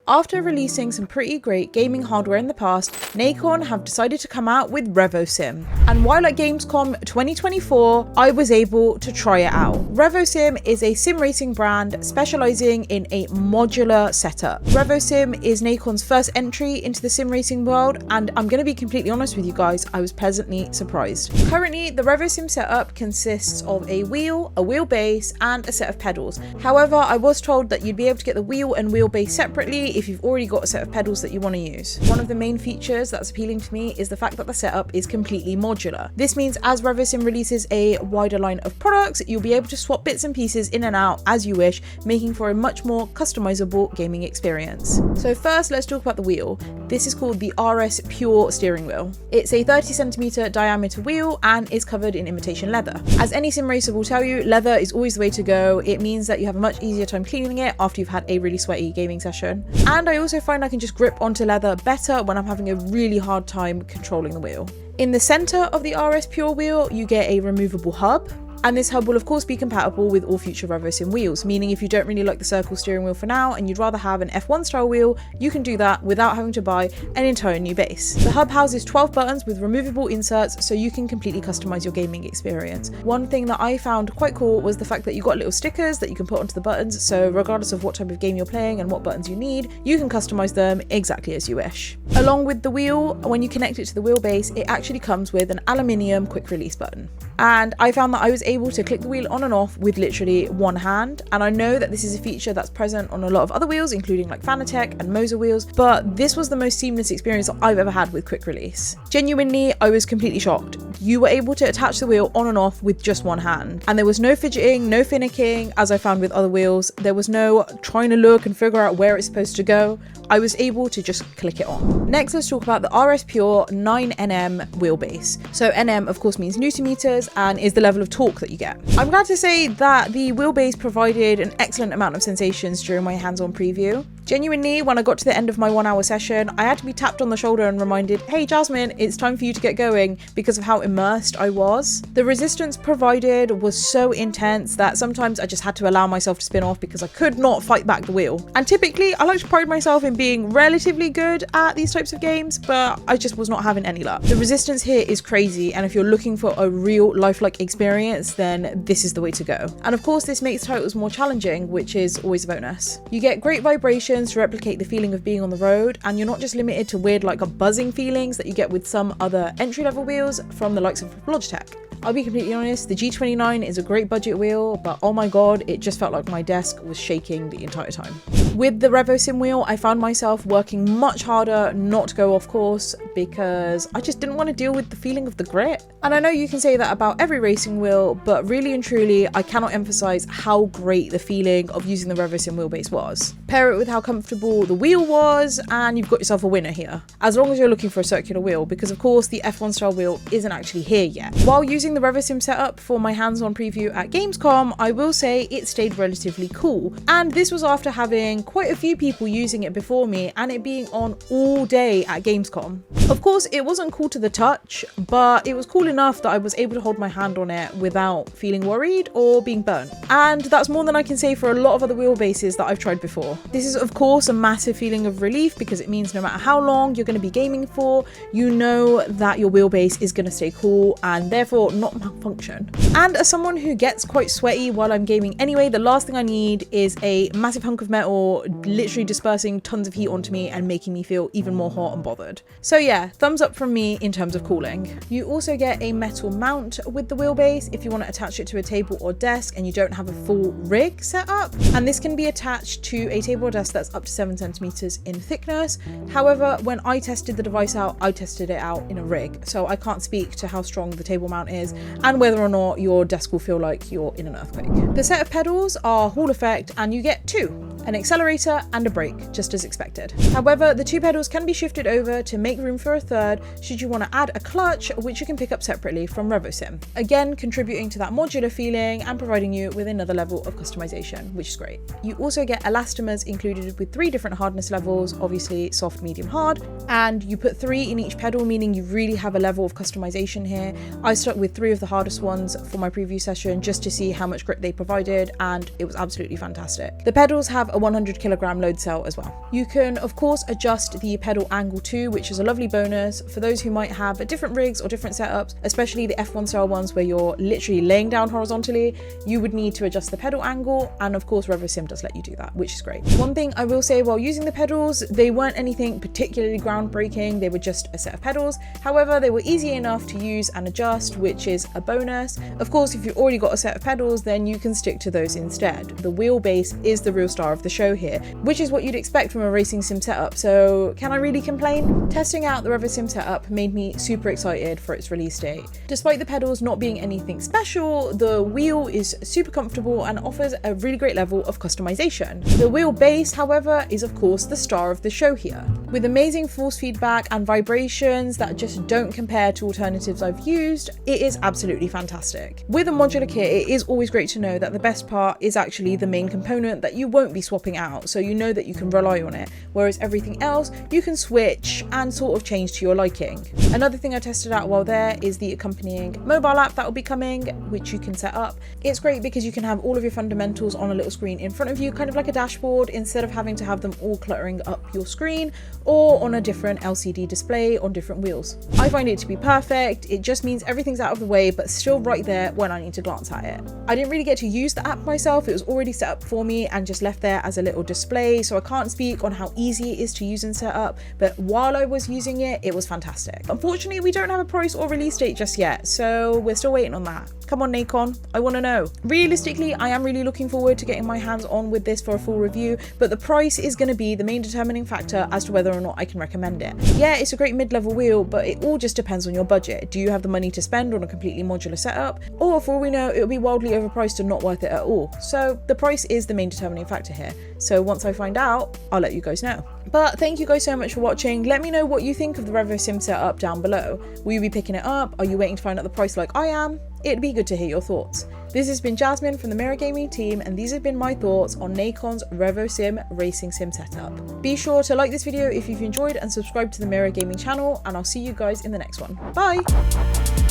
After releasing some pretty great gaming hardware in the past, Nacon have decided to come out with Revosim. And while at Gamescom 2024, I was able to try it out. Revosim is a sim racing brand specializing in a modular setup. Revosim is Nacon's first entry into the sim racing world, and I'm going to be completely honest with you guys, I was pleasantly surprised. Currently, the Revosim setup consists of a wheel, a wheelbase, and a set of pedals. However, I was told that you'd be able to get the wheel and wheelbase separately if you've already got a set of pedals that you want to use. One of the main features that's appealing to me is the fact that the setup is completely modular. This means as Revosim releases a wider line of products, you'll be able to swap bits and pieces in and out as you wish, making for a much more customizable gaming experience. So first, let's talk about the wheel. This is called the RS Pure steering wheel. It's a 30cm diameter wheel and is covered in imitation leather. As any sim racer will tell you, leather is always the way to go. It means that you have a much easier time cleaning it after you've had a really sweaty gaming session. And I also find I can just grip onto leather better when I'm having a really hard time controlling the wheel. In the center of the RS Pure wheel, you get a removable hub. And this hub will of course be compatible with all future Revosim wheels, meaning if you don't really like the circle steering wheel for now and you'd rather have an F1 style wheel, you can do that without having to buy an entire new base. The hub houses 12 buttons with removable inserts, so you can completely customize your gaming experience. One thing that I found quite cool was the fact that you got little stickers that you can put onto the buttons, so regardless of what type of game you're playing and what buttons you need, you can customize them exactly as you wish. Along with the wheel, when you connect it to the wheelbase, it actually comes with an aluminium quick release button. And I found that I was able to click the wheel on and off with literally one hand. And I know that this is a feature that's present on a lot of other wheels, including like Fanatec and Moser wheels, but this was the most seamless experience that I've ever had with quick release. Genuinely, I was completely shocked. You were able to attach the wheel on and off with just one hand. And there was no fidgeting, no finicking, as I found with other wheels. There was no trying to look and figure out where it's supposed to go. I was able to just click it on. Next, let's talk about the RS Pure 9nm wheelbase. So nm of course means Newton meters and is the level of torque that you get. I'm glad to say that the wheelbase provided an excellent amount of sensations during my hands-on preview. Genuinely, when I got to the end of my 1 hour session, I had to be tapped on the shoulder and reminded, hey Jasmine, it's time for you to get going, because of how immersed I was. The resistance provided was so intense that sometimes I just had to allow myself to spin off because I could not fight back the wheel. And typically, I like to pride myself in being relatively good at these types of games, but I just was not having any luck. The resistance here is crazy, and if you're looking for a real lifelike experience, then this is the way to go. And of course, this makes titles more challenging, which is always a bonus. You get great vibrations to replicate the feeling of being on the road, and you're not just limited to weird like buzzing feelings that you get with some other entry-level wheels from the likes of Logitech. I'll be completely honest, the G29 is a great budget wheel, but oh my god, it just felt like my desk was shaking the entire time. With the Revosim wheel, I found myself working much harder not to go off course because I just didn't want to deal with the feeling of the grit. And I know you can say that about every racing wheel, but really and truly, I cannot emphasize how great the feeling of using the Revosim wheelbase was. Pair it with how comfortable the wheel was, and you've got yourself a winner here. As long as you're looking for a circular wheel, because of course the F1 style wheel isn't actually here yet. While using the Revosim setup for my hands-on preview at Gamescom, I will say it stayed relatively cool. And this was after having quite a few people using it before me and it being on all day at Gamescom. Of course, it wasn't cool to the touch, but it was cool enough that I was able to hold my hand on it without feeling worried or being burnt. And that's more than I can say for a lot of other wheelbases that I've tried before. This is of course a massive feeling of relief because it means no matter how long you're going to be gaming for, you know that your wheelbase is going to stay cool and therefore not malfunction. And as someone who gets quite sweaty while I'm gaming anyway, the last thing I need is a massive hunk of metal literally dispersing tons of heat onto me and making me feel even more hot and bothered. So yeah, thumbs up from me in terms of cooling. You also get a metal mount with the wheelbase if you want to attach it to a table or desk and you don't have a full rig set up. And this can be attached to a table or desk that's up to 7 centimeters in thickness. However, when I tested the device out, I tested it out in a rig, so I can't speak to how strong the table mount is and whether or not your desk will feel like you're in an earthquake. The set of pedals are Hall effect and you get two, an accelerator and a brake, just as expected. However, the two pedals can be shifted over to make room for a third should you want to add a clutch, which you can pick up separately from Revosim. Again, contributing to that modular feeling and providing you with another level of customization, which is great. You also get elastomers included with 3 different hardness levels, obviously soft, medium, hard, and you put 3 in each pedal, meaning you really have a level of customization here. I stuck with 3 of the hardest ones for my preview session just to see how much grip they provided, and it was absolutely fantastic. The pedals have a 100 kilogram load cell as well. You can of course adjust the pedal angle too, which is a lovely bonus for those who might have different rigs or different setups, especially the F1 style ones where you're literally laying down horizontally. You would need to adjust the pedal angle, and of course Revosim does let you do that, which is great. One thing I will say while using the pedals, they weren't anything particularly groundbreaking, they were just a set of pedals. However, they were easy enough to use and adjust, which is a bonus. Of course, if you've already got a set of pedals, then you can stick to those instead. The wheelbase is the real star of the show here, which is what you'd expect from a racing sim setup, so can I really complain? Testing out the Revosim setup made me super excited for its release date. Despite the pedals not being anything special, the wheel is super comfortable and offers a really great level of customization. The wheelbase, however, is of course the star of the show here. With amazing force feedback and vibrations that just don't compare to alternatives I've used, it is absolutely fantastic. With a modular kit, it is always great to know that the best part is actually the main component that you won't be swapping out, so you know that you can rely on it, whereas everything else you can switch and sort of change to your liking. Another thing I tested out while there is the accompanying mobile app that will be coming, which you can set up. It's great because you can have all of your fundamentals on a little screen in front of you, kind of like a dashboard, instead of having to have them all cluttering up your screen or on a different LCD display on different wheels. I find it to be perfect. It just means everything's out of the way but still right there when I need to glance at it. I didn't really get to use the app myself, it was already set up for me and just left there as a little display, so I can't speak on how easy it is to use and set up, but while I was using it, it was fantastic. Unfortunately, we don't have a price or release date just yet, so we're still waiting on that. Come on Nacon, I want to know. Realistically, I am really looking forward to getting my hands on with this for a full review, but the price is going to be the main determining factor as to whether or not I can recommend it. Yeah, it's a great mid-level wheel, but it all just depends on your budget. Do you have the money to spend on a completely modular setup? Or for all we know, it'll be wildly overpriced and not worth it at all. So the price is the main determining factor here. So once I find out, I'll let you guys know. But thank you guys so much for watching. Let me know what you think of the Revosim setup down below. Will you be picking it up? Are you waiting to find out the price like I am? It'd be good to hear your thoughts. This has been Jasmine from the Mirror Gaming team, and these have been my thoughts on Nacon's Revosim racing sim setup. Be sure to like this video if you've enjoyed and subscribe to the Mirror Gaming channel, and I'll see you guys in the next one. Bye!